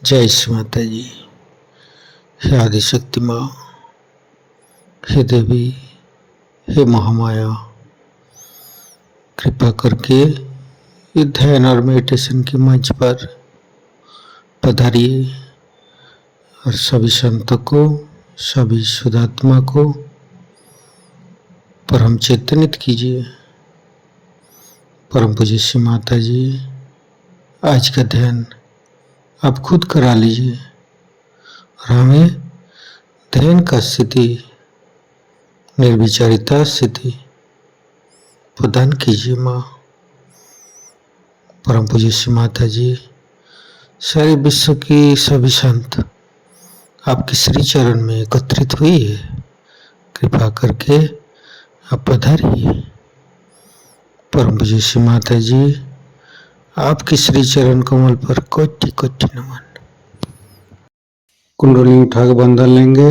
जय श्री माता जी। हे आदिशक्ति माँ, हे देवी, हे महामाया, कृपा करके ये ध्यान और मेडिटेशन के मंच पर पधारिए और सभी संतों को, सभी शुद्धात्मा को परम चेतनित कीजिए। परम पूज्य श्री माता जी, आज का ध्यान आप खुद करा लीजिए और हमें ध्यान का स्थिति, निर्विचारिता स्थिति प्रदान कीजिए माँ। परम पूज्य श्री माता जी, सारे विश्व की सभी संत आपके श्री चरण में एकत्रित हुई है, कृपा करके आप पधारिए। परम पूज्य श्री माता जी, आपके श्री चरण कमल पर कोटि कोटि नमन। कुंडली उठाकर बंधन लेंगे।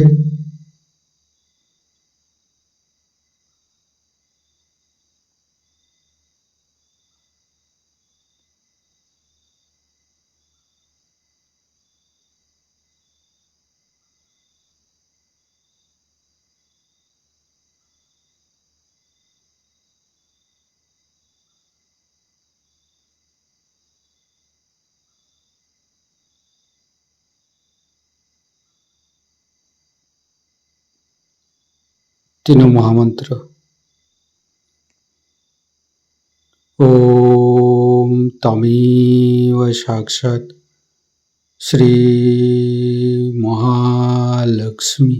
तीनों महामंत्र। ओम तमेव साक्षात् श्री महालक्ष्मी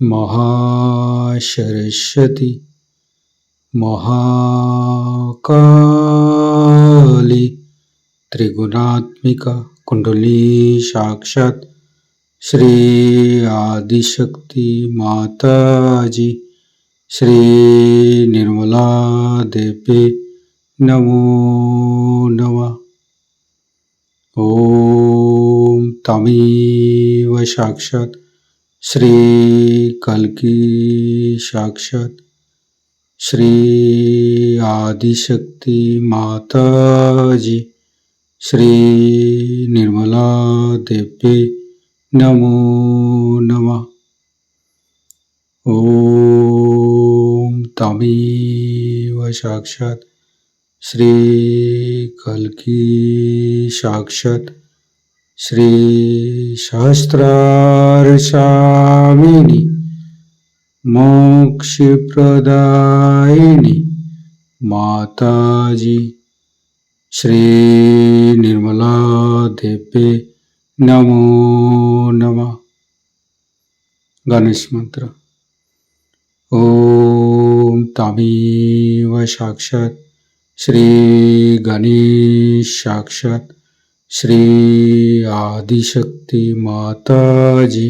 महासरस्वती महाकाली त्रिगुणात्मिका कुंडली साक्षात् श्री आदिशक्ति माता जी श्री निर्मला देवी नमो नमः। ओम तमेव साक्षात् श्री कल्की साक्षात् श्री आदिशक्ति माता जी श्री निर्मला देवी नमो नमः। ओम तमेव साक्षात् श्री कल्की साक्षात् श्री सहस्रार स्वामिनी मोक्ष प्रदायिनी माता जी श्री निर्मला देवी नमो नमः। गणेश मंत्र। ओम तमेव साक्षात् श्री गणेश साक्षात् श्री आदिशक्ति माता जी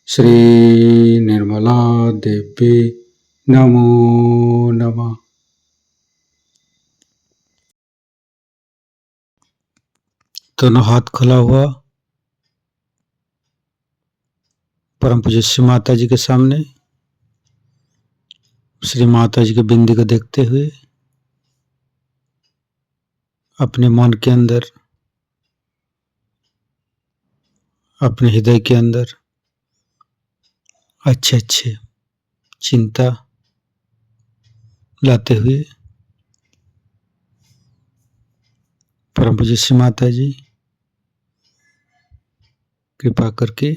श्री निर्मला देवी नमो नमः। दोनों हाथ खुला हुआ परम पूज्य श्री माता जी के सामने, श्री माता जी के बिंदी को देखते हुए अपने मन के अंदर, अपने हृदय के अंदर अच्छे अच्छे चिंता लाते हुए परम पूज्य श्री माता जी कृपा करके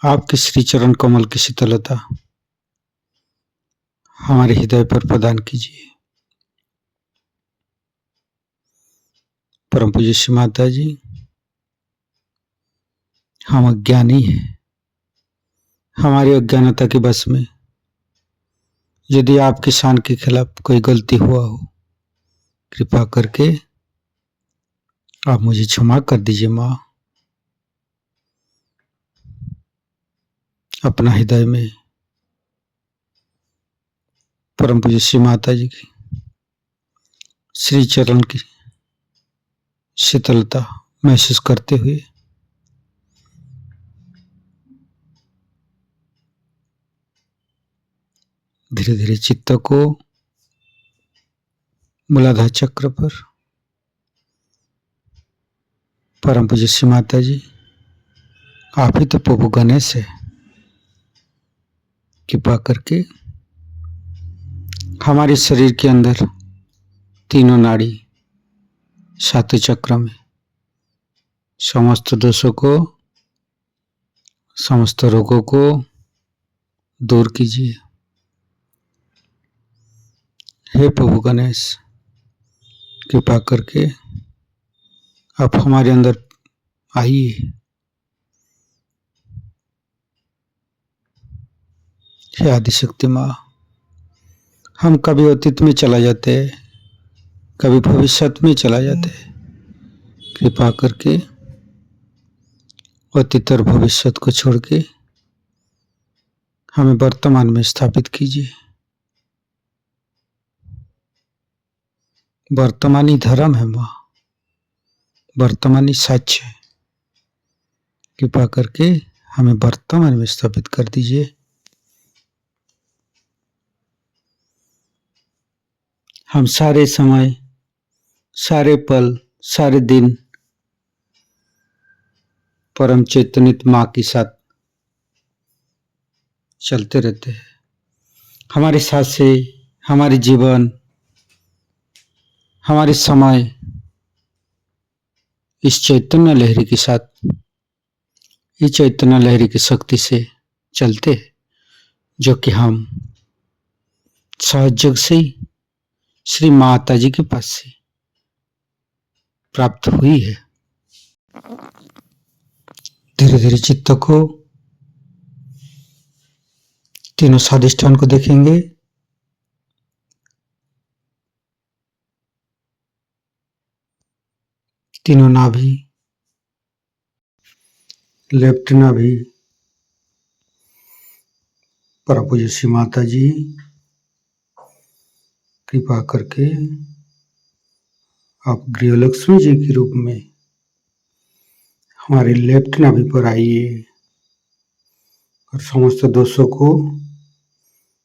आपके श्री चरण कमल की शीतलता हमारे हृदय पर प्रदान कीजिए। परम पूज्य श्री माता जी, हम अज्ञानी हैं, हमारी अज्ञानता के बस में यदि आपके शान के खिलाफ कोई गलती हुआ हो, कृपा करके आप मुझे क्षमा कर दीजिए माँ। अपना हृदय में परम पूज्य श्री माता जी की श्री चरण की शीतलता महसूस करते हुए धीरे धीरे चित्त को मूलाधार चक्र पर परम पूज्य श्री माता जी, आप ही तो प्रभु गणेश है। कृपा करके हमारे शरीर के अंदर तीनों नाड़ी सातों चक्र में समस्त दोषों को, समस्त रोगों को दूर कीजिए। हे प्रभु गणेश, कृपा करके आप हमारे अंदर आइए। हे आदिशक्ति माँ, हम कभी अतीत में चला जाते हैं, कभी भविष्य में चला जाते हैं। कृपा करके अतीत और भविष्य को छोड़ के हमें वर्तमान में स्थापित कीजिए। वर्तमानी धर्म है माँ, वर्तमानी सच है। कृपा करके हमें वर्तमान में स्थापित कर दीजिए। हम सारे समय, सारे पल, सारे दिन परम चैतन्य माँ के साथ चलते रहते हैं। हमारे सांसें, हमारे जीवन, हमारे समय इस चैतन्य लहरी के साथ, इस चैतन्य लहरी की शक्ति से चलते हैं, जो कि हम सहयोग से ही श्री माता जी के पास से प्राप्त हुई है। धीरे धीरे चित्त को, तीनों स्वादिष्ठान को देखेंगे। तीनों नाभि, लेफ्ट नाभि, परम पूज्य श्री माता जी, कृपा करके आप गृहलक्ष्मी जी के रूप में हमारे लेफ्ट नाभि पर आइए और समस्त दोषों को,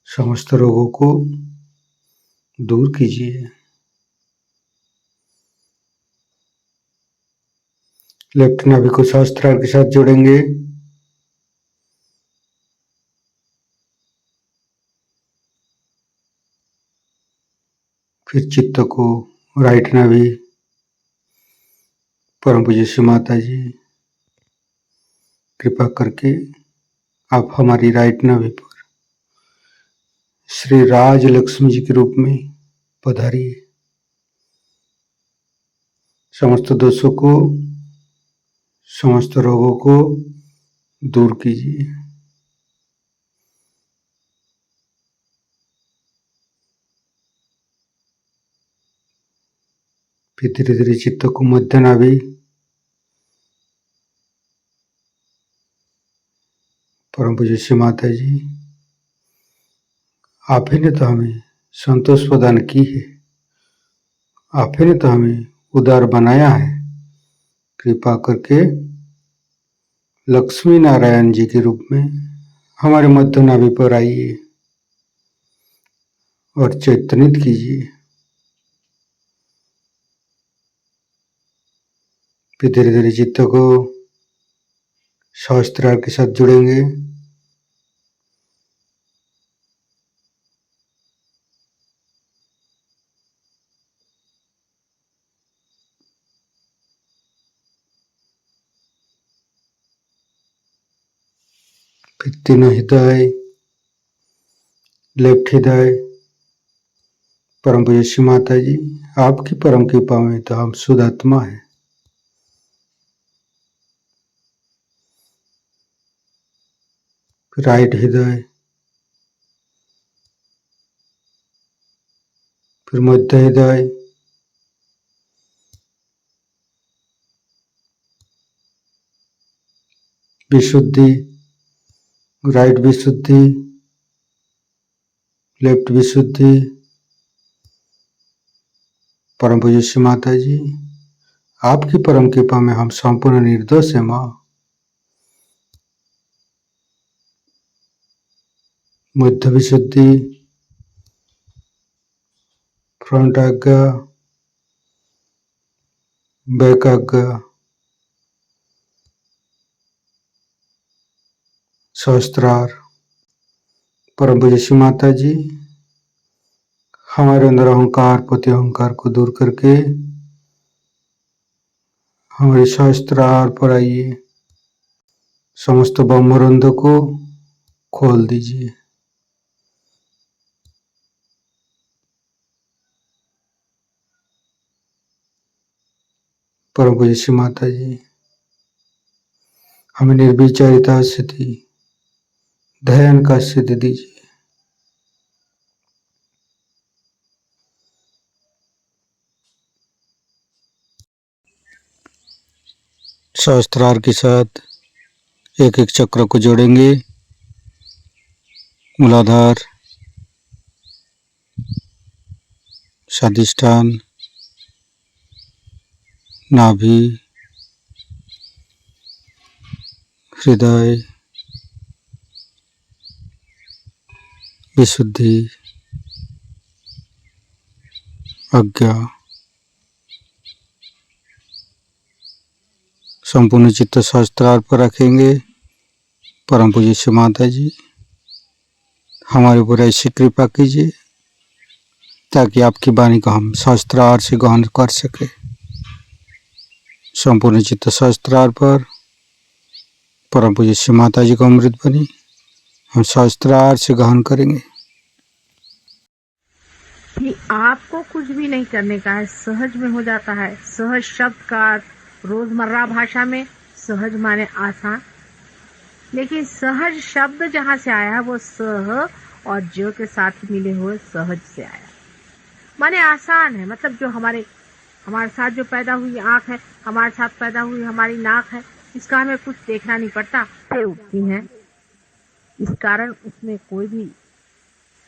समस्त रोगों को दूर कीजिए। लेफ्ट नाभि को सहस्त्रार के साथ जोड़ेंगे। फिर चित्त को राइट नाभि, परम पूज्य श्री माता जी, कृपा करके आप हमारी राइट नाभि पर श्री राज लक्ष्मी जी के रूप में पधारिए। समस्त दोषों को, समस्त रोगों को दूर कीजिए। फिर धीरे धीरे चित्त को मध्य नाभि, परम पूज्य श्री माता जी, आप ही ने तो हमें संतोष प्रदान की है, आप ही ने तो हमें उदार बनाया है। कृपा करके लक्ष्मी नारायण जी के रूप में हमारे मध्य नाभि पर आइए और चैतन्यित कीजिए। फिर धीरे धीरे चित्त को सहस्त्रार के साथ जुड़ेंगे। फिर तीनों हृदय, लेफ्ट हृदय, परम पूज्य श्री माता जी, आपकी परम कृपा में तो हम शुद्ध आत्मा है। फिर राइट हृदय, फिर मध्य हृदय, विशुद्धि, राइट विशुद्धि, लेफ्ट विशुद्धि, परम पूज्य श्री माता जी, आपकी परम कृपा में हम संपूर्ण निर्दोष है माँ। मध्य विशुद्धि, फ्रंट आज्ञा, बैक आज्ञा, सहस्त्रार। परम पूज्य श्री माता जी, हमारे अंदर अहंकार, पति अहंकार को दूर करके हमारे सहस्त्रार पर आइए, समस्त ब्रह्मरंध को खोल दीजिए। परम पूज्य श्री माता जी, हमें निर्विचारिता स्थिति, ध्यान का सिद्ध दीजिए। सहस्त्रार के साथ एक एक चक्र को जोड़ेंगे। मूलाधार, स्वादिष्ठान, नाभि, हृदय, विशुद्धि, आज्ञा, संपूर्ण चित्त सहस्त्रार पर रखेंगे। परम पूज्य श्री माता जी, हमारे ऊपर ऐसी कृपा कीजिए ताकि आपकी वाणी को हम सहस्त्रार से ग्रहण कर सके। संपूर्ण चित्त सहस्त्रार पर परम पूज्य श्री माता जी को अमृत बनी हम सहस्त्रार से ग्रहण करेंगे। कि आपको कुछ भी नहीं करने का है, सहज में हो जाता है। सहज शब्द का रोजमर्रा भाषा में सहज माने आसान, लेकिन सहज शब्द जहाँ से आया है वो सह और ज के साथ मिले हुए सहज से आया, माने आसान है। मतलब जो हमारे साथ जो पैदा हुई आंख है, हमारे साथ पैदा हुई हमारी नाक है, इसका हमें कुछ देखना नहीं पड़ता, उठती है। इस कारण उसमें कोई भी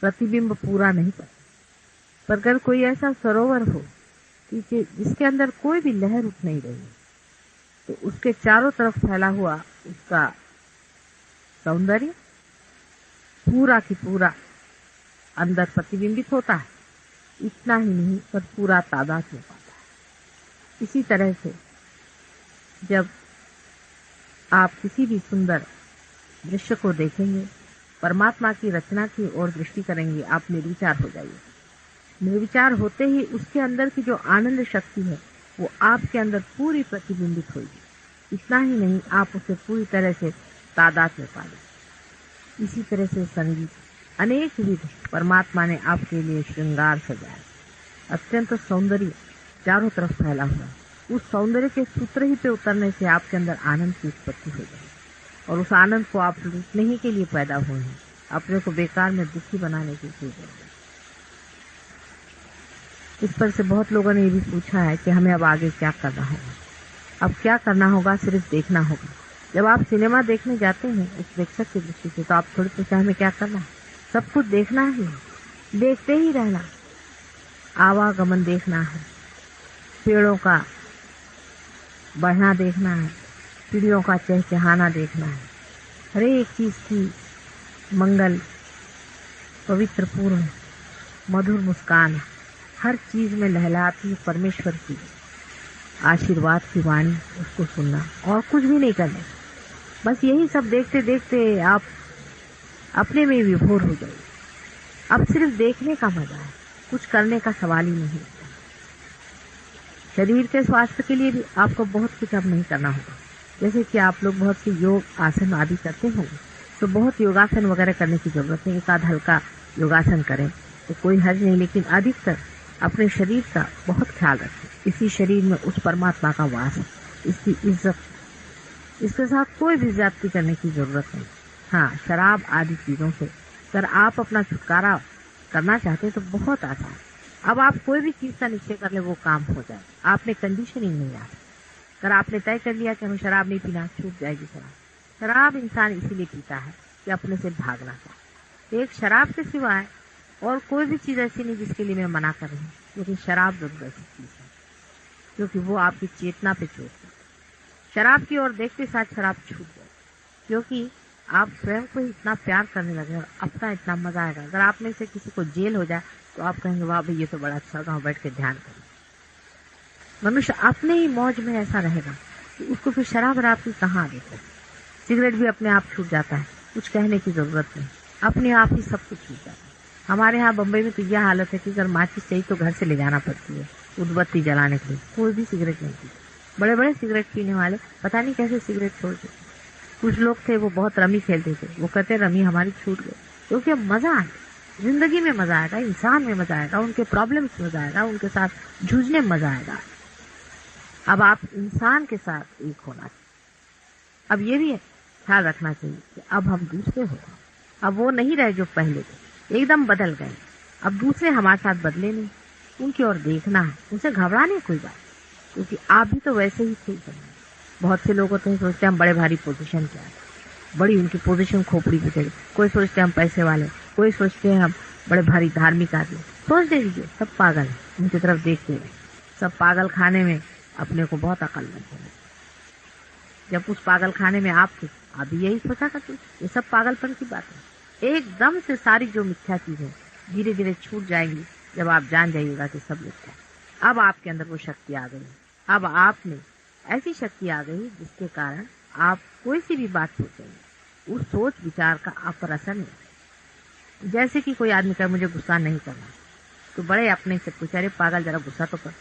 प्रतिबिंब पूरा नहीं पड़ता। पर अगर कोई ऐसा सरोवर हो कि जिसके अंदर कोई भी लहर उठ नहीं रही, तो उसके चारों तरफ फैला हुआ उसका सौंदर्य पूरा की पूरा अंदर प्रतिबिंबित होता है। इतना ही नहीं, पर पूरा तादाद हो पाता है। इसी तरह से जब आप किसी भी सुंदर दृश्य को देखेंगे, परमात्मा की रचना की ओर दृष्टि करेंगे, आप निर्विचार हो जाइए। निर्विचार होते ही उसके अंदर की जो आनंद शक्ति है वो आपके अंदर पूरी प्रतिबिंबित होगी। इतना ही नहीं, आप उसे पूरी तरह से तादाद में पालेंगे। इसी तरह से संगीत, अनेक विध परमात्मा ने आपके लिए श्रृंगार सजाया, अत्यंत सौंदर्य चारों तरफ फैला हुआ। उस सौंदर्य के सूत्र ही पे उतरने से आपके अंदर आनंद की उत्पत्ति हो जाएगी, और उस आनंद को आप लूटने ही के लिए पैदा हुए हैं, अपने को बेकार में दुखी बनाने की कोई जरूरत नहीं। इस पर से बहुत लोगों ने ये भी पूछा है कि हमें अब आगे क्या करना होगा। अब क्या करना होगा, सिर्फ देखना होगा। जब आप सिनेमा देखने जाते हैं उस प्रेक्षक की दृष्टि से, तो आप थोड़ी पूछा हमें क्या करना है, सब कुछ देखना ही, देखते ही रहना। आवागमन देखना है, पेड़ों का बढ़ना देखना है, चिड़ियों का चहचहाना देखना है, हर एक चीज की मंगल, पवित्र पूर्ण मधुर मुस्कान, हर चीज में लहलाती परमेश्वर की आशीर्वाद की वाणी, उसको सुनना और कुछ भी नहीं करना। बस यही सब देखते देखते आप अपने में विभोर हो जाइए। अब सिर्फ देखने का मजा है, कुछ करने का सवाल ही नहीं। शरीर के स्वास्थ्य के लिए भी आपको बहुत कुछ अब नहीं करना होगा। जैसे कि आप लोग बहुत से योग आसन आदि करते होंगे, तो बहुत योगासन वगैरह करने की जरूरत नहीं। एक आध हल्का योगासन करें तो कोई हर्ज नहीं, लेकिन अधिकतर अपने शरीर का बहुत ख्याल रखें। इसी शरीर में उस परमात्मा का वास है, इसकी इज्जत, इसके साथ कोई भी ज्यादती करने की जरूरत नहीं। हाँ, शराब आदि चीजों से अगर आप अपना छुटकारा करना चाहते हैं तो बहुत आसान। अब आप कोई भी चीज का निश्चय कर ले, वो काम हो जाए। आपने कंडीशनिंग नहीं आ, अगर आपने तय कर लिया कि हमें शराब नहीं पीना, छूट जाएगी शराब। शराब इंसान इसीलिए पीता है कि अपने से भागना चाहे। एक शराब के सिवाय और कोई भी चीज ऐसी नहीं जिसके लिए मैं मना कर रही हूँ, लेकिन शराब जरूर ऐसी चीज है क्योंकि वो आपकी चेतना पे चोट है। शराब की ओर देखते साथ शराब छूट जाए, क्योंकि आप स्वयं को इतना प्यार करने लगे और अपना इतना मजा आएगा। अगर आप में से किसी को जेल हो जाए तो आप कहेंगे वाह भाई ये तो बड़ा अच्छा, गाँव बैठ के ध्यान करें। मनुष्य अपने ही मौज में ऐसा रहेगा कि उसको फिर शराब की कहाँ आदत है। सिगरेट भी अपने आप छूट जाता है, कुछ कहने की जरूरत नहीं, अपने आप ही सब कुछ हो जाता है। हमारे यहाँ बम्बई में तो यह हालत है कि अगर माचिस चाहिए तो घर से ले जाना पड़ती है उदबत्ती जलाने के लिए। कोई भी सिगरेट नहीं पीता। बड़े बड़े सिगरेट पीने वाले पता नहीं कैसे सिगरेट छोड़ देते। कुछ लोग थे वो बहुत रमी खेलते थे, वो कहते रमी हमारी छूट गई, क्योंकि अब मजा आया, जिंदगी में मजा आएगा, इंसान में मजा आएगा, उनके प्रॉब्लम्स में मजा आएगा, उनके साथ जूझने में मजा आएगा। अब आप इंसान के साथ एक होना चाहिए। अब ये भी ख्याल रखना चाहिए कि अब हम दूसरे हो, अब वो नहीं रहे जो पहले थे, एकदम बदल गए। अब दूसरे हमारे साथ बदले नहीं, उनकी ओर देखना है, उनसे घबराने कोई बात, क्योंकि आप भी तो वैसे ही थे। बहुत से लोग होते हैं सोचते हैं हम बड़े भारी पोजीशन पे आ गए, बड़ी उनकी पोजीशन खोपड़ी पे चढ़ी। कोई सोचते हैं हम पैसे वाले, कोई सोचते हैं हम बड़े भारी धार्मिक आदमी। सोच दे दीजिए, सब पागल है, उनकी तरफ देखते रहे। सब पागल खाने में अपने को बहुत अकल लगती है। जब उस पागल खाने में आप थे, आप भी यही सोचा करते। ये सब पागलपन की बात है। एकदम से सारी जो मिथ्या चीजें धीरे धीरे छूट जाएंगी जब आप जान जाइएगा कि सब मिथ्या। अब आपके अंदर वो शक्ति आ गई। अब आप में ऐसी शक्ति आ गई जिसके कारण आप कोई सी भी बात सोचेंगे, उस सोच विचार का आप पर असर नहीं। जैसे कि कोई आदमी कहे मुझे गुस्सा नहीं करना, तो बड़े अपने से पूछे अरे पागल जरा गुस्सा तो कर।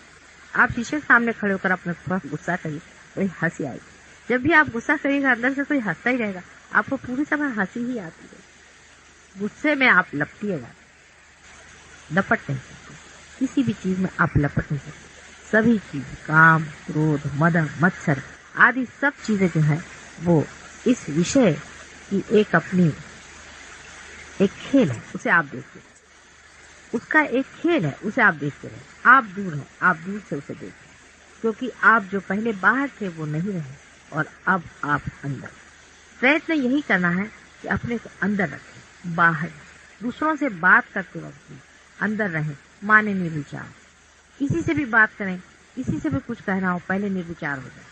आप शीशे के सामने खड़े होकर अपने थोड़ा गुस्सा करिए, बड़ी हंसी आएगी। जब भी आप गुस्सा करिएगा अंदर से कोई हंसता ही रहेगा, आपको पूरी तरह हंसी ही आती है। गुस्से में आप लपटिएगा, लपट नहीं सकते, किसी भी चीज में आप लपट नहीं सकते। सभी चीज, काम, क्रोध, मद, मत्सर आदि सब चीजें जो है वो इस विषय की एक अपनी एक खेल है, उसे आप देखिए। उसका एक खेल है, उसे आप देखते रहे। आप दूर हैं, आप दूर से उसे देखिए, क्योंकि आप जो पहले बाहर थे वो नहीं रहे और अब आप अंदर। प्रयत्न यही करना है कि अपने को अंदर रखें, बाहर दूसरों से बात करते वक्त अंदर रहें, माने निर्विचार। किसी से भी बात करें, किसी से भी कुछ कहना हो, पहले निर्विचार हो जाए।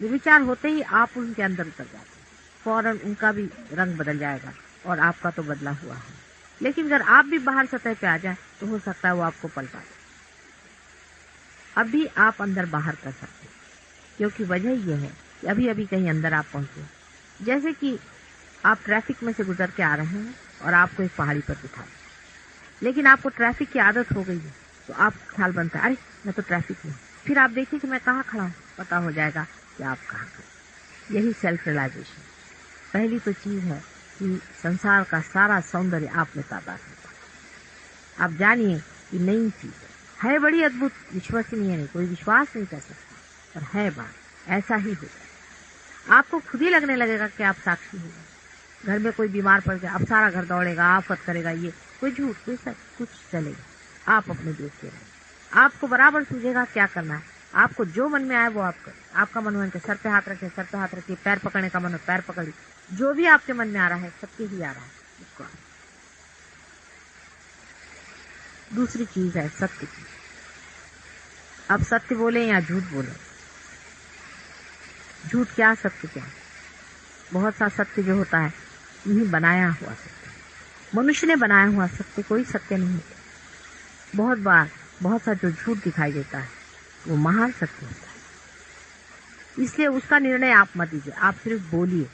निर्विचार होते ही आप उनके अंदर उतर जाते हैं, फौरन उनका भी रंग बदल जाएगा और आपका तो बदला हुआ है। लेकिन अगर आप भी बाहर सतह पे आ जाए तो हो सकता है वो आपको पलटा दे। अभी आप अंदर बाहर कर सकते हैं, क्योंकि वजह यह है कि अभी अभी कहीं अंदर आप पहुंचे। जैसे कि आप ट्रैफिक में से गुजर के आ रहे हैं और आपको एक पहाड़ी पर बिठा, लेकिन आपको ट्रैफिक की आदत हो गई है, तो आप ख्याल बनता है अरे मैं तो ट्रैफिक में। फिर आप देखिए कि मैं कहाँ खड़ा हूँ, पता हो जाएगा कि आप कहाँ खड़े। यही सेल्फ रियलाइजेशन पहली तो चीज है कि संसार का सारा सौंदर्य आप में ताबा होता है। आप जानिए कि नई चीज है, बड़ी अद्भुत, विश्वसनीय नहीं, कोई विश्वास नहीं कर सकता, पर है बात, ऐसा ही होगा। आपको खुद ही लगने लगेगा कि आप साक्षी हो। घर में कोई बीमार पड़ गया, अब सारा घर दौड़ेगा, आफत करेगा, ये कोई झूठ, कोई सच, कुछ चलेगा। आप अपने देखते रहे, आपको बराबर सूझेगा क्या करना है। आपको जो मन में आए वो आप करें। आपका मन मन के सर पे हाथ रखे, सर पे हाथ रखिए, पैर पकड़ने का मन हो पैर पकड़िए, जो भी आपके मन में आ रहा है, सबके ही आ रहा है, उसको। दूसरी चीज है सत्य की। अब सत्य बोले या झूठ बोले, झूठ क्या सत्य क्या। बहुत सा सत्य जो होता है यही बनाया हुआ सत्य, मनुष्य ने बनाया हुआ सत्य कोई सत्य नहीं है। बहुत बार बहुत सा जो झूठ दिखाई देता है वो महान सत्य होता है। इसलिए उसका निर्णय आप मत लीजिए, आप सिर्फ बोलिए।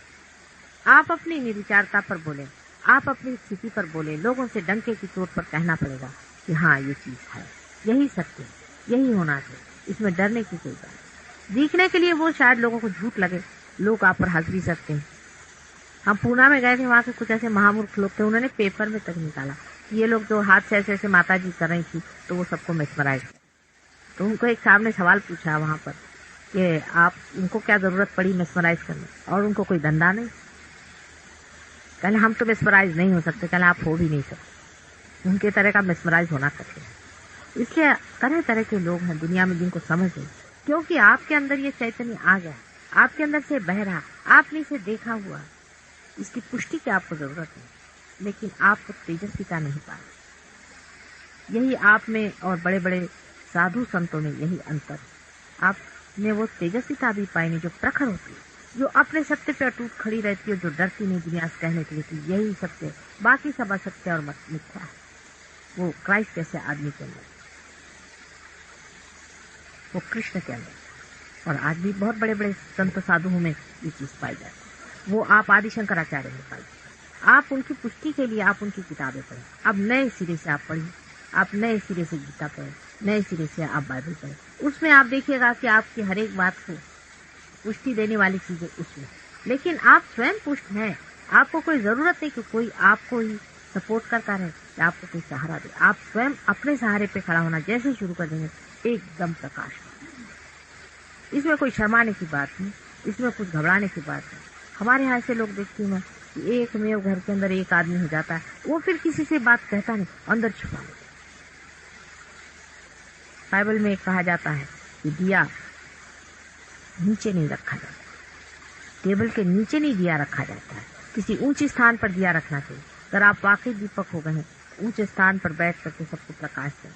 आप अपनी निर्विचारता पर बोले, आप अपनी स्थिति पर बोले। लोगों से डंके की चोट पर कहना पड़ेगा कि हाँ ये चीज है, यही सत्य है, यही होना चाहिए, इसमें डरने की कोई बात। दिखने के लिए वो शायद लोगों को झूठ लगे, लोग आप पर हंस भी सकते हैं। हम पूना में गए थे, वहां के कुछ ऐसे महामूर्ख लोग थे, उन्होंने पेपर में तक निकाला कि ये लोग जो हाथ से ऐसे ऐसे माता जी कर रही थी तो वो सबको मेस्मराइज। तो उनको एक साहब ने सवाल पूछा वहां पर कि आप उनको क्या जरूरत पड़ी मेस्मराइज करने, और उनको कोई धंधा नहीं। कहले हम तो मेस्मराइज नहीं हो सकते। कहले आप हो भी नहीं सकते, उनके तरह का मेस्मराइज होना कठिन है। इसलिए तरह तरह के लोग हैं दुनिया में जिनको समझ नहीं, क्योंकि आपके अंदर ये चैतन्य आ गया, आपके अंदर से बह रहा, आपने इसे देखा हुआ। इसकी पुष्टि की आपको जरूरत है, लेकिन आपको तेजस्विता नहीं पा रही। यही आप में और बड़े बड़े साधु संतों में यही अंतर। आपने वो तेजस्विता भी पाई नहीं जो प्रखर होती है, जो अपने सत्य पे अटूट खड़ी रहती है, जो डरती नहीं दुनिया से कहने के लिए कि यही सत्य है, बाकी सब असत्य और मिथ्या है। वो क्राइस्ट जैसे आदमी के अंदर, वो कृष्ण के अंदर। और आज भी बहुत बड़े बड़े संत साधुओं में ये चीज पाई जाती है। वो आप आदि शंकराचार्य में पाई, आप उनकी पुष्टि के लिए आप उनकी किताबें पढ़ें। अब नए सिरे से आप पढ़िए, आप नए सिरे से गीता पढ़ें, नए सिरे से आप बाइबल पढ़ें। उसमें आप देखिएगा कि आपकी हर एक बात को पुष्टि देने वाली चीजें उसमें। लेकिन आप स्वयं पुष्ट हैं, आपको कोई जरूरत नहीं कि कोई आपको ही सपोर्ट करता रहे या आपको कोई सहारा दे। आप स्वयं अपने सहारे पे खड़ा होना जैसे शुरू कर देंगे, एकदम प्रकाश। इसमें कोई शर्माने की बात नहीं, इसमें कुछ घबराने की बात नहीं। हमारे यहाँ ऐसे लोग देखती हूँ कि एक में घर के अंदर एक आदमी हो जाता है, वो फिर किसी से बात कहता नहीं, अंदर छुपा लेता। बाइबल में कहा जाता है कि दिया नीचे नहीं रखा जाता, टेबल के नीचे नहीं दिया रखा जाता है, किसी ऊंचे स्थान पर दिया रखना चाहिए। अगर आप वाकई दीपक हो गए हैं, ऊंचे स्थान पर बैठ करके सबको प्रकाश दें।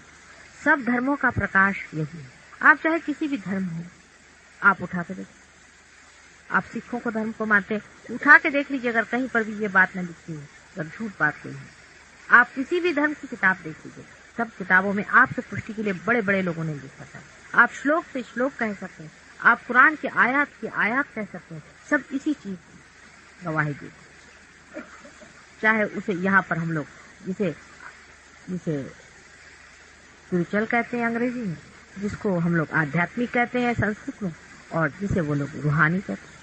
सब धर्मों का प्रकाश यही है। आप चाहे किसी भी धर्म हो, आप उठा के देखिए। आप सिखों को धर्म को मानते, उठा के देख लीजिए, अगर कहीं पर भी ये बात न लिखी हो, अगर झूठ बात कोई है। आप किसी भी धर्म की किताब देख लीजिए, सब किताबों में आपसे पुष्टि के लिए बड़े बड़े लोगों ने लिखा था। आप श्लोक पे श्लोक कह सकते हैं, आप कुरान की आयत कह सकते हैं, सब इसी चीज की गवाही देते। चाहे उसे यहाँ पर हम लोग जिसे स्पिरिचुअल कहते हैं अंग्रेजी में, जिसको हम लोग आध्यात्मिक कहते हैं संस्कृत में, और जिसे वो लोग रूहानी कहते हैं।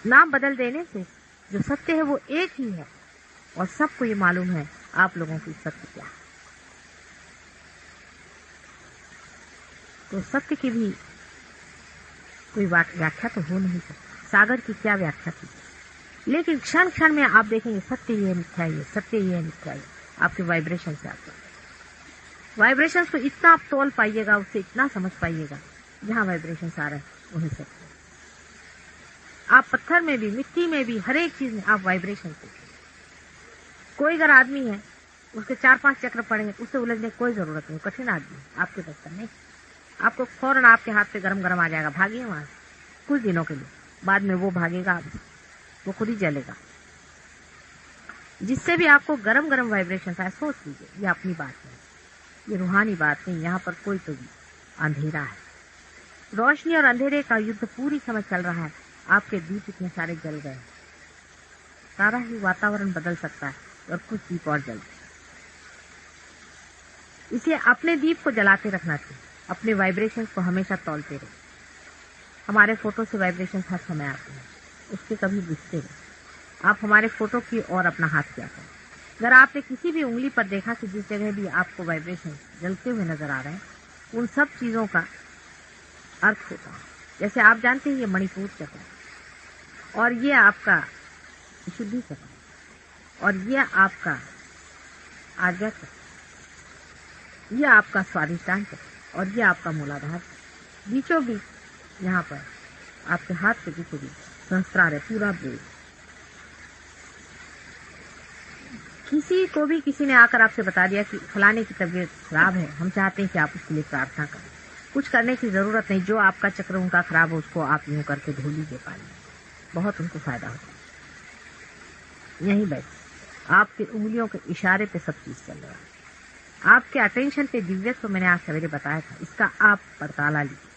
नाम बदल देने से जो सत्य है वो एक ही है, और सबको ये मालूम है आप लोगों की सत्य क्या है। तो सत्य की भी कोई व्याख्या तो हो नहीं सकती। सागर की क्या व्याख्या थी, लेकिन क्षण क्षण में आप देखेंगे सत्य ये मिथ्या है, सत्य ये मिथ्या है। आपके वाइब्रेशन से आपका वाइब्रेशन को इतना आप तोल पाइएगा, उससे इतना समझ पाइएगा, जहाँ वाइब्रेशन आ रहा है वही सत्य है। आप पत्थर में भी, मिट्टी में भी, हर एक चीज में आप वाइब्रेशन से। कोई अगर आदमी है, उसके 4-5 चक्र पड़े हैं, उससे उलझने की कोई जरूरत नहीं। कठिन आदमी आपके बस का नहीं, आपको फौरन आपके हाथ पे गरम गरम आ जाएगा। भागिए वहां से कुछ दिनों के लिए, बाद में वो भागेगा, वो खुद ही जलेगा। जिससे भी आपको गरम गरम वाइब्रेशन आए, सोच लीजिए ये अपनी बात नहीं, ये रूहानी बात नहीं। यहाँ पर कोई तो भी अंधेरा है, रोशनी और अंधेरे का युद्ध पूरी समय चल रहा है। आपके दीप इतने सारे जल गए, सारा ही वातावरण बदल सकता है और कुछ दीप और जल। इसलिए अपने दीप को जलाते रखना चाहिए, अपने वाइब्रेशंस को हमेशा तौलते रहे। हमारे फोटो से वाइब्रेशंस हर समय आते हैं, उसके कभी बुझते नहीं। आप हमारे फोटो की ओर अपना हाथ किया करें। अगर आपने किसी भी उंगली पर देखा कि जिस जगह भी आपको वाइब्रेशन जलते हुए नजर आ रहे हैं, उन सब चीजों का अर्थ होता है। जैसे आप जानते हैं ये मणिपुर चक्र है, और ये आपका शुद्धि चक्र, और ये आपका आज्ञा चक्र, ये आपका स्वाधिष्ठान चक्र, और ये आपका मूलाधार। बीचों बीच यहाँ पर आपके हाथ के बीचों बीच सहस्त्रार है, पूरा ब्रेड। किसी को भी किसी ने आकर आपसे बता दिया कि फलाने की तबीयत खराब है, हम चाहते हैं कि आप उसके लिए प्रार्थना करें। कुछ करने की जरूरत नहीं, जो आपका चक्र उनका खराब हो उसको आप यूं करके धो लीजिए पानी, बहुत उनको फायदा होता है। यही बैठ आपकी उंगलियों के इशारे पे सब चीज चल रहा है। आपके अटेंशन पे दिव्यत्व तो मैंने आज सवेरे बताया था, इसका आप पड़ताला लीजिए।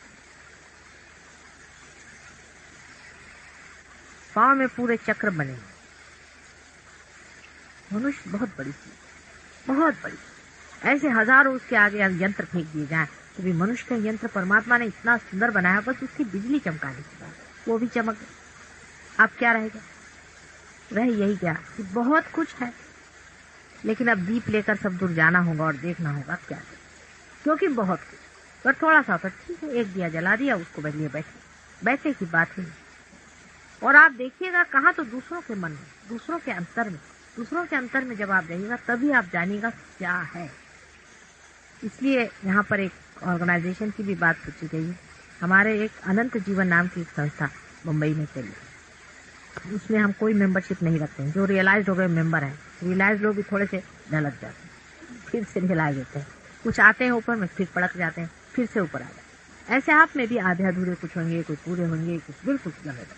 पांव में पूरे चक्र बने, मनुष्य बहुत बड़ी चीज, बहुत बड़ी। ऐसे हजारों उसके आगे यंत्र फेंक दिए जाएं, तो भी मनुष्य का यंत्र परमात्मा ने इतना सुंदर बनाया, बस उसकी बिजली चमकाने के बाद वो भी चमक। अब क्या रहेगा, रह यही क्या कि बहुत कुछ है, लेकिन अब दीप लेकर सब दूर जाना होगा और देखना होगा क्या, क्योंकि बहुत कुछ। पर थोड़ा सा होता ठीक है, एक दिया जला दिया, उसको बदलिए बैठने की बात ही नहीं। और आप देखिएगा कहाँ, तो दूसरों के मन में, दूसरों के अंतर में जब आप जाइएगा तभी आप जानिएगा क्या है। इसलिए यहाँ पर एक ऑर्गेनाइजेशन की भी बात पूछी गई है। हमारे एक अनंत जीवन नाम की एक संस्था मुंबई में चली, उसमें हम कोई मेंबरशिप नहीं रखते हैं। जो रियलाइज हो गए मेंबर हैं, रियलाइज लोग भी थोड़े से ढलक जाते हैं, फिर से रियलाइज होते हैं, कुछ आते हैं ऊपर में, फिर पड़क जाते हैं, फिर से ऊपर आ जाते हैं। ऐसे आप में भी आधे अधूरे कुछ होंगे, कुछ पूरे होंगे, कुछ बिल्कुल गलत।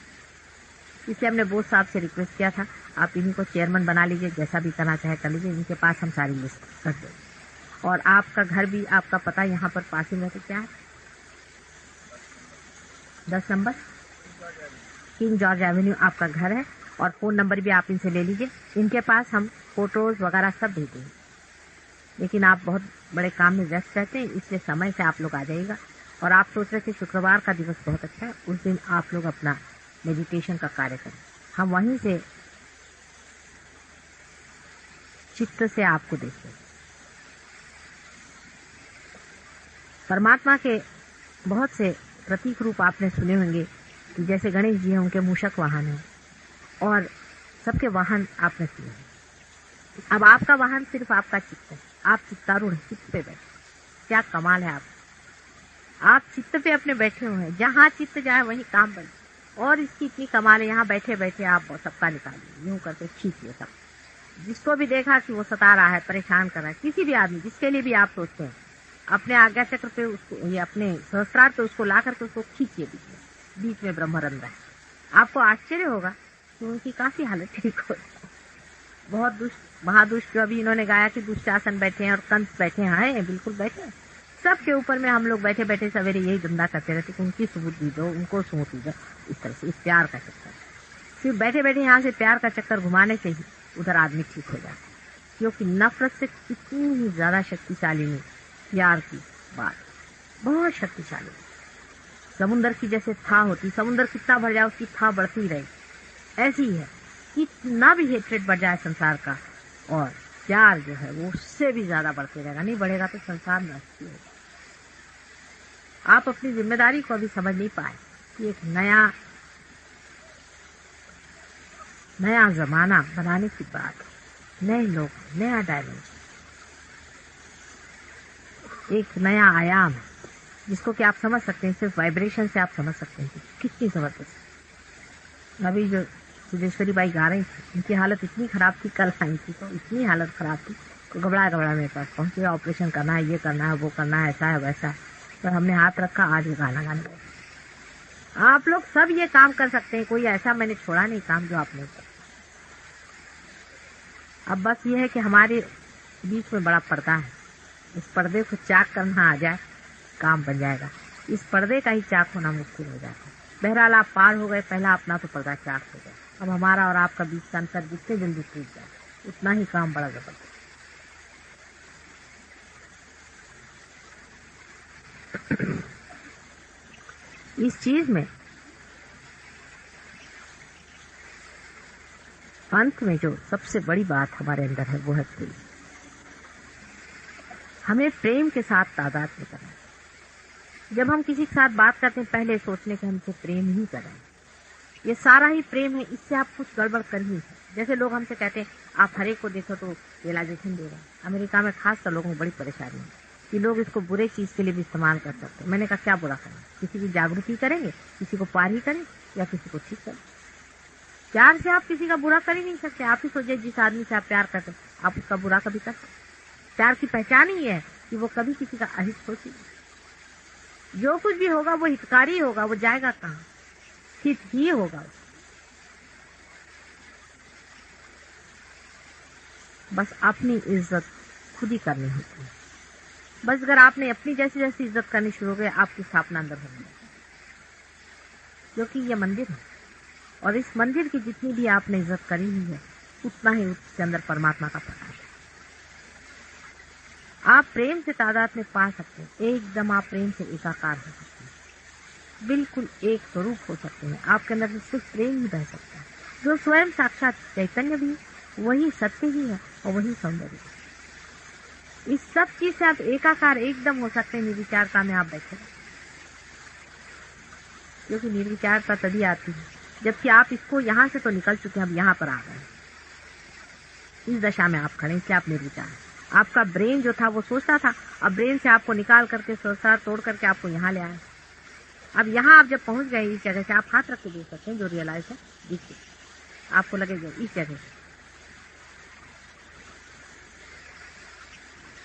इसलिए हमने बोस साहब से रिक्वेस्ट किया था, आप इन्हीं को चेयरमैन बना लीजिए, जैसा भी करना चाहे कर लीजिए, इनके पास हम सारी लिस्ट कर देंगे। और आपका घर भी, आपका पता यहाँ पर पास ही में क्या है, 10 नंबर किंग जॉर्ज एवेन्यू आपका घर है। और फ़ोन नंबर भी आप इनसे ले लीजिए। इनके पास हम फ़ोटोज़ वगैरह सब भेज देंगे। लेकिन आप बहुत बड़े काम में व्यस्त रहते हैं, इसलिए समय से आप लोग आ जाइएगा। और आप सोच रहे थे शुक्रवार का दिवस बहुत अच्छा है, उस दिन आप लोग अपना मेडिटेशन का कार्य करें। हम वहीं से चित्त से आपको देखते हैं। परमात्मा के बहुत से प्रतीक रूप आपने सुने होंगे कि जैसे गणेश जी हैं, उनके मूषक वाहन हैं, और सबके वाहन आपने सुने हैं। अब आपका वाहन सिर्फ आपका चित्त है। आप चित्तारूढ़ हैं, चित्त पे बैठे। क्या कमाल है आप चित्त पे अपने बैठे हुए हैं। जहाँ चित्त जाए वहीं काम बने। और इसकी इतनी कमाल है, यहाँ बैठे बैठे आप सबका निकालिए, यूं करके खींचिए सब। जिसको भी देखा कि वो सता रहा है, परेशान कर रहा है, किसी भी आदमी जिसके लिए भी आप सोचते हैं, अपने आज्ञा चक्र पे उसको, ये अपने सहस्त्रार पे उसको ला करके उसको खींचिए बीच में ब्रह्मरंध्र है। आपको आश्चर्य होगा कि उनकी काफी हालत ठीक हो जाए। बहुत दुष्ट महादुष्ट जो अभी इन्होंने गाया कि दुष्टासन बैठे हैं और कंस बैठे हैं, बिल्कुल बैठे हैं। सबके ऊपर में हम लोग बैठे बैठे सवेरे यही धंधा करते रहते कि उनकी सुबुद्धि दो, उनको सूती दो। इस तरह से इस प्यार का चक्कर, सिर्फ बैठे बैठे यहाँ से प्यार का चक्कर घुमाने से ही उधर आदमी ठीक हो जाता है। क्योंकि नफरत से कितनी ही ज्यादा शक्तिशाली नहीं प्यार की बात, बहुत शक्तिशाली। समुद्र की जैसे था होती, समुद्र कितना बढ़ जाए उसकी था बढ़ती रहे, ऐसी ही है। कितना भी हेट्रेड बढ़ जाए संसार का, और प्यार जो है वो उससे भी ज्यादा बढ़ते रहेगा। नहीं बढ़ेगा तो संसार में अस्थिर होगा। आप अपनी जिम्मेदारी को अभी समझ नहीं पाए कि एक नया जमाना बनाने की बात है, नए लोग, नया डायमेंशन, एक नया आयाम है जिसको कि आप समझ सकते हैं। सिर्फ वाइब्रेशन से आप समझ सकते हैं कितनी जबरदस्त। अभी जो सुदेश्वरी बाई गा रही थी, उनकी हालत इतनी खराब थी, कल आई थी तो इतनी हालत खराब थी तो घबरा मेरे पास पहुंचे, ऑपरेशन करना है, ये करना है, वो करना है, ऐसा है वैसा है। तो हमने हाथ रखा, आज ये गाना गाने लगे। आप लोग सब ये काम कर सकते हैं, कोई ऐसा मैंने छोड़ा नहीं काम जो आप नहीं कर। अब बस ये है कि हमारे बीच में बड़ा पर्दा है, इस पर्दे को चाक करना आ जाए, काम बन जाएगा। इस पर्दे का ही चाक होना मुश्किल हो जाता है। बहरहाल आप पार हो गए, पहला अपना तो पर्दा चाक हो गया। अब हमारा और आपका बीच का अंतर जितने जल्दी टूट जाए उतना ही काम बड़ा जबरदस्त। इस चीज में अंत में जो सबसे बड़ी बात हमारे अंदर है वो है प्रेम। हमें प्रेम के साथ तादाद में करना है। जब हम किसी के साथ बात करते हैं, पहले सोचने के हमसे प्रेम ही कर रहे हैं, ये सारा ही प्रेम है, इससे आप कुछ गड़बड़ कर ही है। जैसे लोग हमसे कहते हैं आप हर एक को देखो तो रियलाइजेशन दे रहे हैं। अमेरिका में खासकर लोगों को बड़ी परेशानी है कि लोग इसको बुरे चीज के लिए भी इस्तेमाल कर सकते हैं। मैंने कहा क्या बुरा करें, किसी की जागृति करेंगे, किसी को पार ही करें या किसी को ठीक करें। प्यार से आप किसी का बुरा कर ही नहीं सकते। आप ही सोचिए, जिस आदमी से आप प्यार करते आप उसका बुरा कभी कर सकते? प्यार की पहचान ही है कि वो कभी किसी का अहित सोचेगा। जो कुछ भी होगा वो हितकारी होगा, वो जाएगा कहाँ, हित ही होगा। बस अपनी इज्जत खुद ही करनी होती है। बस अगर आपने अपनी जैसी जैसी इज्जत करनी शुरू हो गई, आपकी स्थापना अंदर होगी। क्योंकि ये मंदिर है और इस मंदिर की जितनी भी आपने इज्जत करी हुई है, उतना ही उसके अंदर परमात्मा का प्रकाश है। आप प्रेम से तादाद में पा सकते हैं, एकदम आप प्रेम से एकाकार हो सकते हैं, बिल्कुल एक स्वरूप हो सकते हैं। आपके अंदर से सिर्फ प्रेम ही बह सकता है, जो स्वयं साक्षात चैतन्य भी, वही सत्य ही है और वही सौंदर्य है। इस सब चीज से आप एकाकार एकदम हो सकते हैं। निर्विचारता में आप बैठे, क्योंकि निर्विचारता तभी आती है जबकि आप इसको यहाँ से तो निकल चुके हैं, अब यहाँ पर आ गए। इस दशा में आप खड़े, इसलिए आप निर्विचार हैं। आपका ब्रेन जो था वो सोचता था, अब ब्रेन से आपको निकाल करके संसार तोड़ करके आपको यहाँ ले आया। अब यहाँ आप जब पहुंच गए इस जगह से, आप हाथ रख के देख सकते हैं, जो रियलाइज है देखिए, आपको लगेगा इस जगह से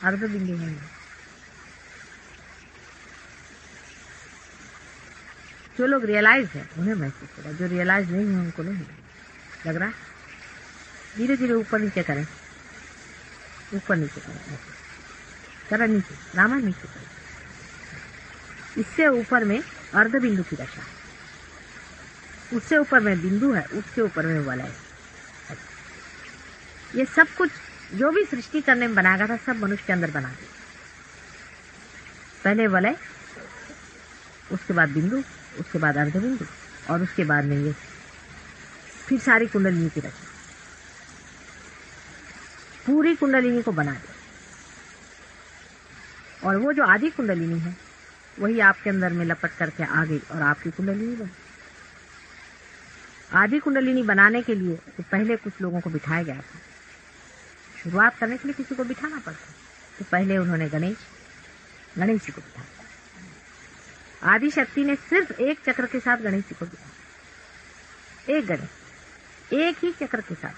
अर्ध बिंदु है। जो लोग रियलाइज है उन्हें महसूस होगा, जो रियलाइज नहीं है उनको नहीं लग रहा। धीरे धीरे ऊपर नीचे करें, ऊपर नीचे करें, करें नीचे, रामा नीचे करें। इससे ऊपर में अर्ध बिंदु की दशा, उससे ऊपर में बिंदु है, उसके ऊपर में वलय। ये सब कुछ जो भी सृष्टि करने में बनाया गया था सब मनुष्य के अंदर बना दिया। पहले वलय, उसके बाद बिंदु, उसके बाद अर्धबिंदु और उसके बाद में ये फिर सारी कुंडलिनी की रचना, पूरी कुंडलिनी को बना दिया। और वो जो आदि कुंडलिनी है वही आपके अंदर में लपट करके आ गई और आपकी कुंडलिनी बनी। आदि कुंडलिनी बनाने के लिए तो पहले कुछ लोगों को बिठाया गया था। शुरुआत करने के लिए किसी को बिठाना पड़ता, तो पहले उन्होंने गणेश जी को बिठाया। आदि शक्ति ने सिर्फ एक चक्र के साथ गणेश जी को बिठाया, एक गणेश, एक ही चक्र के साथ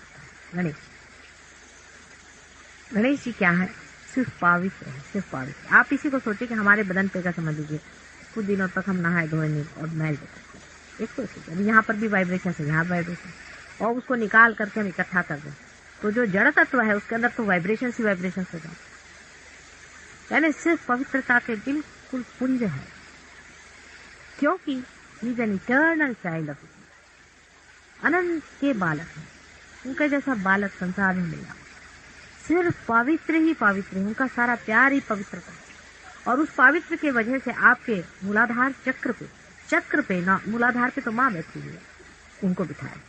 गणेश जी क्या है? सिर्फ पवित्र है, सिर्फ पवित्र। आप इसी को सोचिए कि हमारे बदन पे का समझ लीजिए, कुछ दिनों तक हम नहाए धोए नहीं और मैल देते, एक तो अभी यहाँ पर भी वाइब्रेशन है, यहाँ वाइब्रेशन, और उसको निकाल करके हम इकट्ठा कर दें तो जो जड़ तत्व है उसके अंदर तो वाइब्रेशन ही वाइब्रेशन हो जाए। यानी सिर्फ पवित्रता के बिल्कुल पुंज है, क्योंकि is an eternal child of, अनंत के बालक है। उनका जैसा बालक संसार में मिला, सिर्फ पवित्र ही पवित्र है, उनका सारा प्यार ही पवित्रता है। और उस पवित्र के वजह से आपके मूलाधार चक्र पे ना, मूलाधार पे तो माँ बैठी हुई है, उनको बिठाया।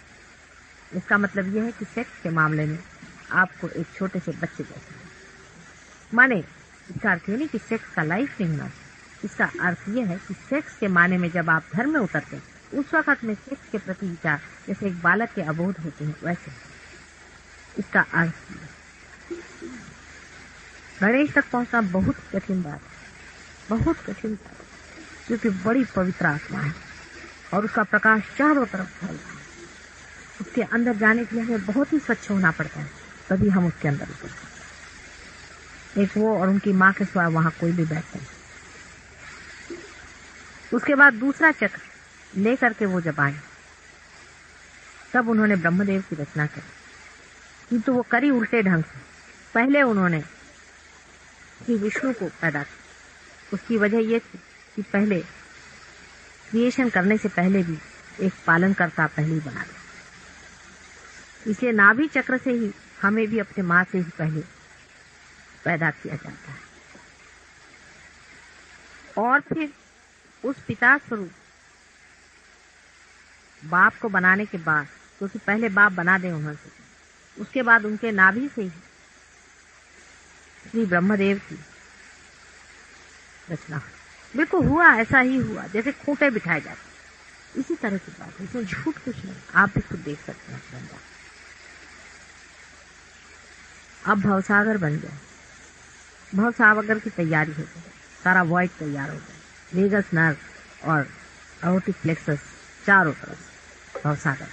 इसका मतलब यह है कि सेक्स के मामले में आपको एक छोटे से बच्चे जैसे माने। इसका अर्थ ये नहीं कि सेक्स का लाइफ नहीं होना, इसका अर्थ यह है कि सेक्स के माने में जब आप धर्म में उतरते हैं उस वक्त में सेक्स के प्रति विचार जैसे एक बालक के अबोध होते हैं, वैसे इसका अर्थ। गणेश तक पहुंचना बहुत कठिन बात है, बहुत कठिन बात है, क्योंकि बड़ी पवित्र आत्मा है और उसका प्रकाश चारों तरफ फैल रहा है। उसके अंदर जाने के लिए हमें बहुत ही स्वच्छ होना पड़ता है, तभी हम उसके अंदर उतरते हैं। एक वो और उनकी माँ के सिवा वहां कोई भी बैठता नहीं। उसके बाद दूसरा चक्र लेकर के वो जब आए तब उन्होंने ब्रह्मदेव की रचना करी, किंतु वो करी उल्टे ढंग से। पहले उन्होंने श्री विष्णु को पैदा किया। उसकी वजह ये थी कि पहले क्रिएशन करने से पहले भी एक पालनकर्ता पहले ही बना दिया। इसलिए नाभि चक्र से ही हमें भी अपने माँ से ही पहले पैदा किया जाता है, और फिर उस पिता स्वरूप बाप को बनाने के बाद, क्योंकि पहले बाप बना दे उन्होंने, उसके बाद उनके नाभि से ही श्री ब्रह्मदेव की रचना बिल्कुल हुआ। ऐसा ही हुआ जैसे खूंटे बिठाए जाते, इसी तरह की बात है, इसमें झूठ कुछ नहीं। आप भी खुद देख सकते हैं अपने अंदर। अब भवसागर बन गया, भवसागर की तैयारी हो गई, सारा वॉइड तैयार हो गया, वेगस नर्व और एओर्टिक प्लेक्सस चारों तरफ भवसागर।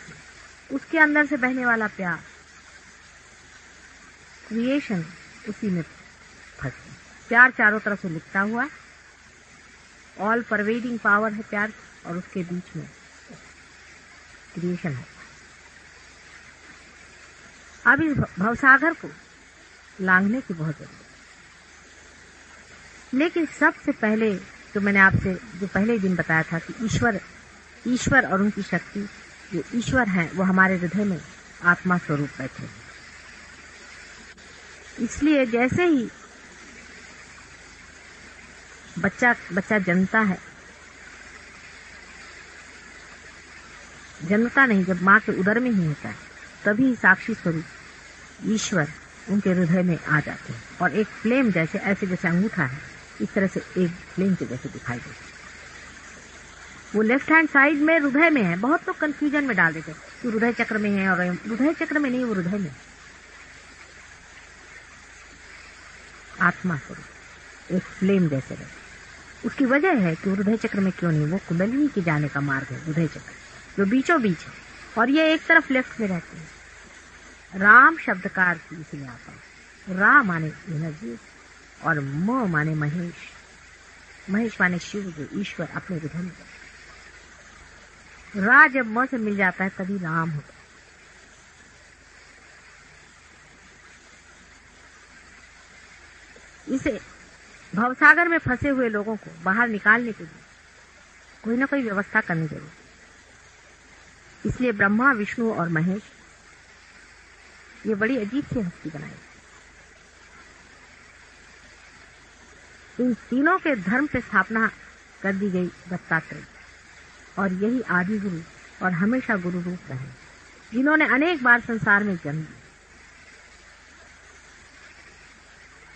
उसके अंदर से बहने वाला प्यार, क्रिएशन उसी में फंस गया। प्यार चारों तरफ से लिपटा हुआ, ऑल परवेडिंग पावर है प्यार, और उसके बीच में क्रिएशन है। अब इस भवसागर को लांघने की बहुत जरूरत है। लेकिन सबसे पहले जो मैंने आपसे जो पहले दिन बताया था कि ईश्वर और उनकी शक्ति, जो ईश्वर है वो हमारे हृदय में आत्मा स्वरूप बैठे। इसलिए जैसे ही बच्चा जन्मता है, जन्मता नहीं, जब माँ के उदर में ही होता है, तभी साक्षी स्वरूप ईश्वर उनके हृदय में आ जाते हैं और एक फ्लेम जैसे, ऐसे जैसे अंगूठा है इस तरह से एक फ्लेम के जैसे दिखाई देते। वो लेफ्ट हैंड साइड में हृदय में है। बहुत लोग कंफ्यूजन में डाल देते हैं कि हृदय चक्र में है, और हृदय चक्र में नहीं, वो हृदय में आत्मा स्वरूप एक फ्लेम जैसे रहते। उसकी वजह है कि हृदय चक्र में क्यों नहीं, वो कुंडलिनी की जाने का मार्ग है हृदय चक्र, जो बीचों बीच है, और ये एक तरफ लेफ्ट में रहते हैं। राम शब्द का अर्थ इसलिए आता है, रा माने एनर्जी और म माने महेश, महेश माने शिव, जो ईश्वर अपने हृदय में। रा जब म से मिल जाता है तभी राम होता है। इसे भवसागर में फंसे हुए लोगों को बाहर निकालने के लिए कोई ना कोई व्यवस्था करनी जरूरी। इसलिए ब्रह्मा, विष्णु और महेश ये बड़ी अजीब सी हस्ती बनाई। इन तीनों के धर्म पे स्थापना कर दी गई दत्तात्रेय, और यही आदि गुरु और हमेशा गुरु रूप रहे, जिन्होंने अनेक बार संसार में जन्म लिया।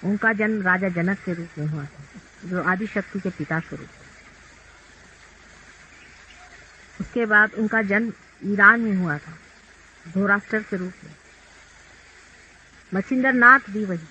उनका जन्म राजा जनक के रूप में हुआ था, जो आदिशक्ति के पिता स्वरूप थे। उसके बाद उनका जन्म ईरान में हुआ था, धोराष्ट्र के रूप में। मच्छिंद्र नाथ भी वही।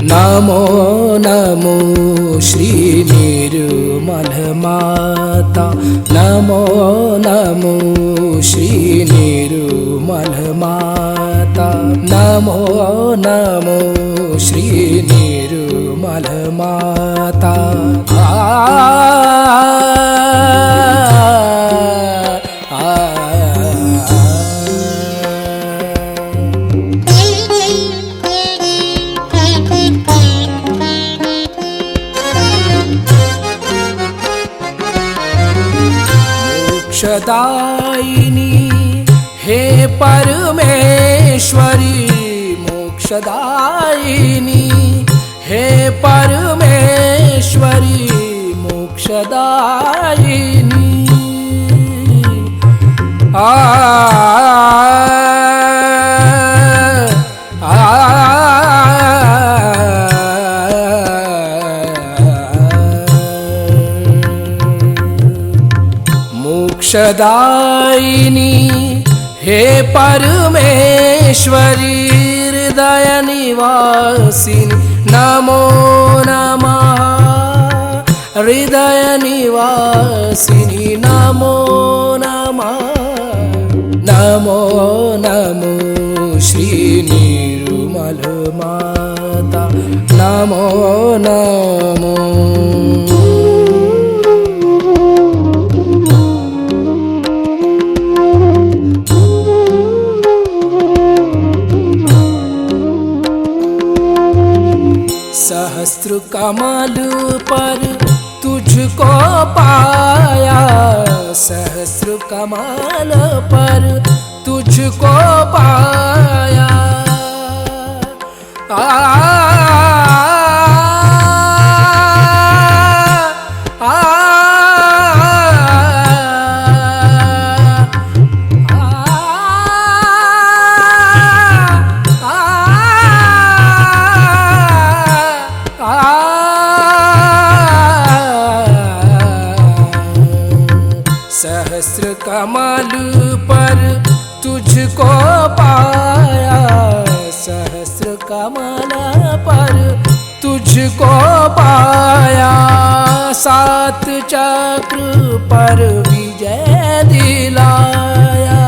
नमो नमो श्री निर्मल माता, नमो नमो श्री निर्मल माता, नमो नमो श्री निर्मल माता। मोक्षदायिनी हे परमेश्वरी, मोक्षदायिनी हे परमेश्वरी, मोक्षदायिनी। मोक्षदायिनी हे परमेश्वरी, हृदय निवासिनी नमो नमः, हृदय निवासिनी नमो नमः, नमो नमो श्री निर्मल माता, नमो नमो। सहस्त्र कमल पर तुझको पाया, सहस्त्र कमल पर तुझको पाया। सहस्र कमल पर तुझको पाया, सहस्र कमल पर तुझको पाया। सात चक्र पर विजय दिलाया,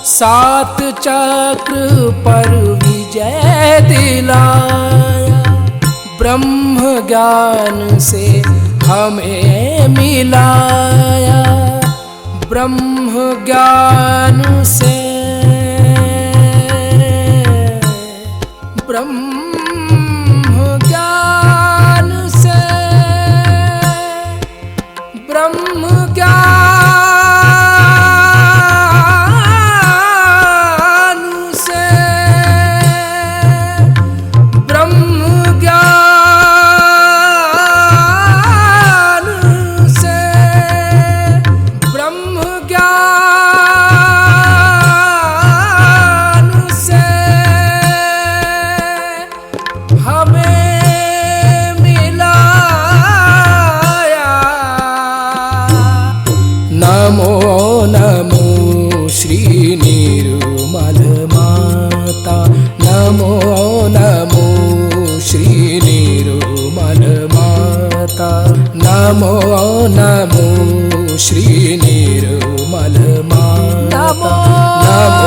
सात चक्र पर विजय दिलाया। ब्रह्म ज्ञान से हमें मिलाया, ब्रह्म ज्ञान से, ब्रह्म ज्ञान से, ब्रह्म ज्ञान से, ब्रह्म ज्ञान से, ब्रह्म ज्ञान से हमें मिलाया। नमो नमो श्री निर्मल माता, नमो नमो श्री निर्मल माता, नमो नमो श्री निर्मल माता, नमो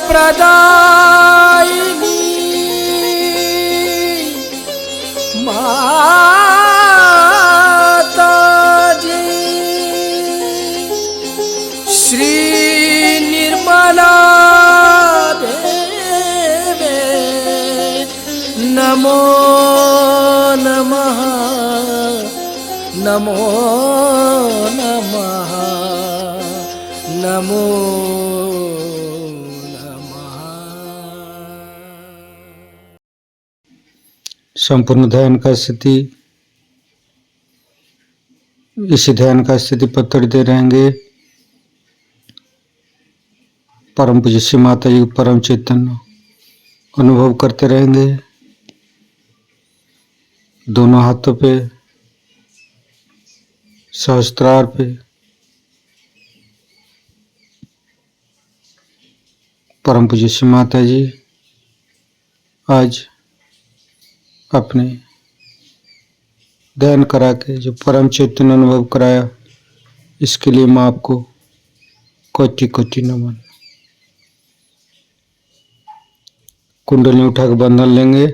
प्रदायिनी माता जी श्री निर्मला देवे नमो नमः नमो नमः नमो नमः। संपूर्ण ध्यान का स्थिति, इसी ध्यान का स्थिति पकड़ते रहेंगे। परम पूज्य श्री माता जी परम चैतन्य अनुभव करते रहेंगे। दोनों हाथों पे, सहस्त्रार पे परम पूज्य श्री माता जी आज अपने ध्यान करा के जो परम चैतन्य अनुभव कराया, इसके लिए मैं आपको कोटि कोटि नमन। कुंडली उठा के बंधन लेंगे।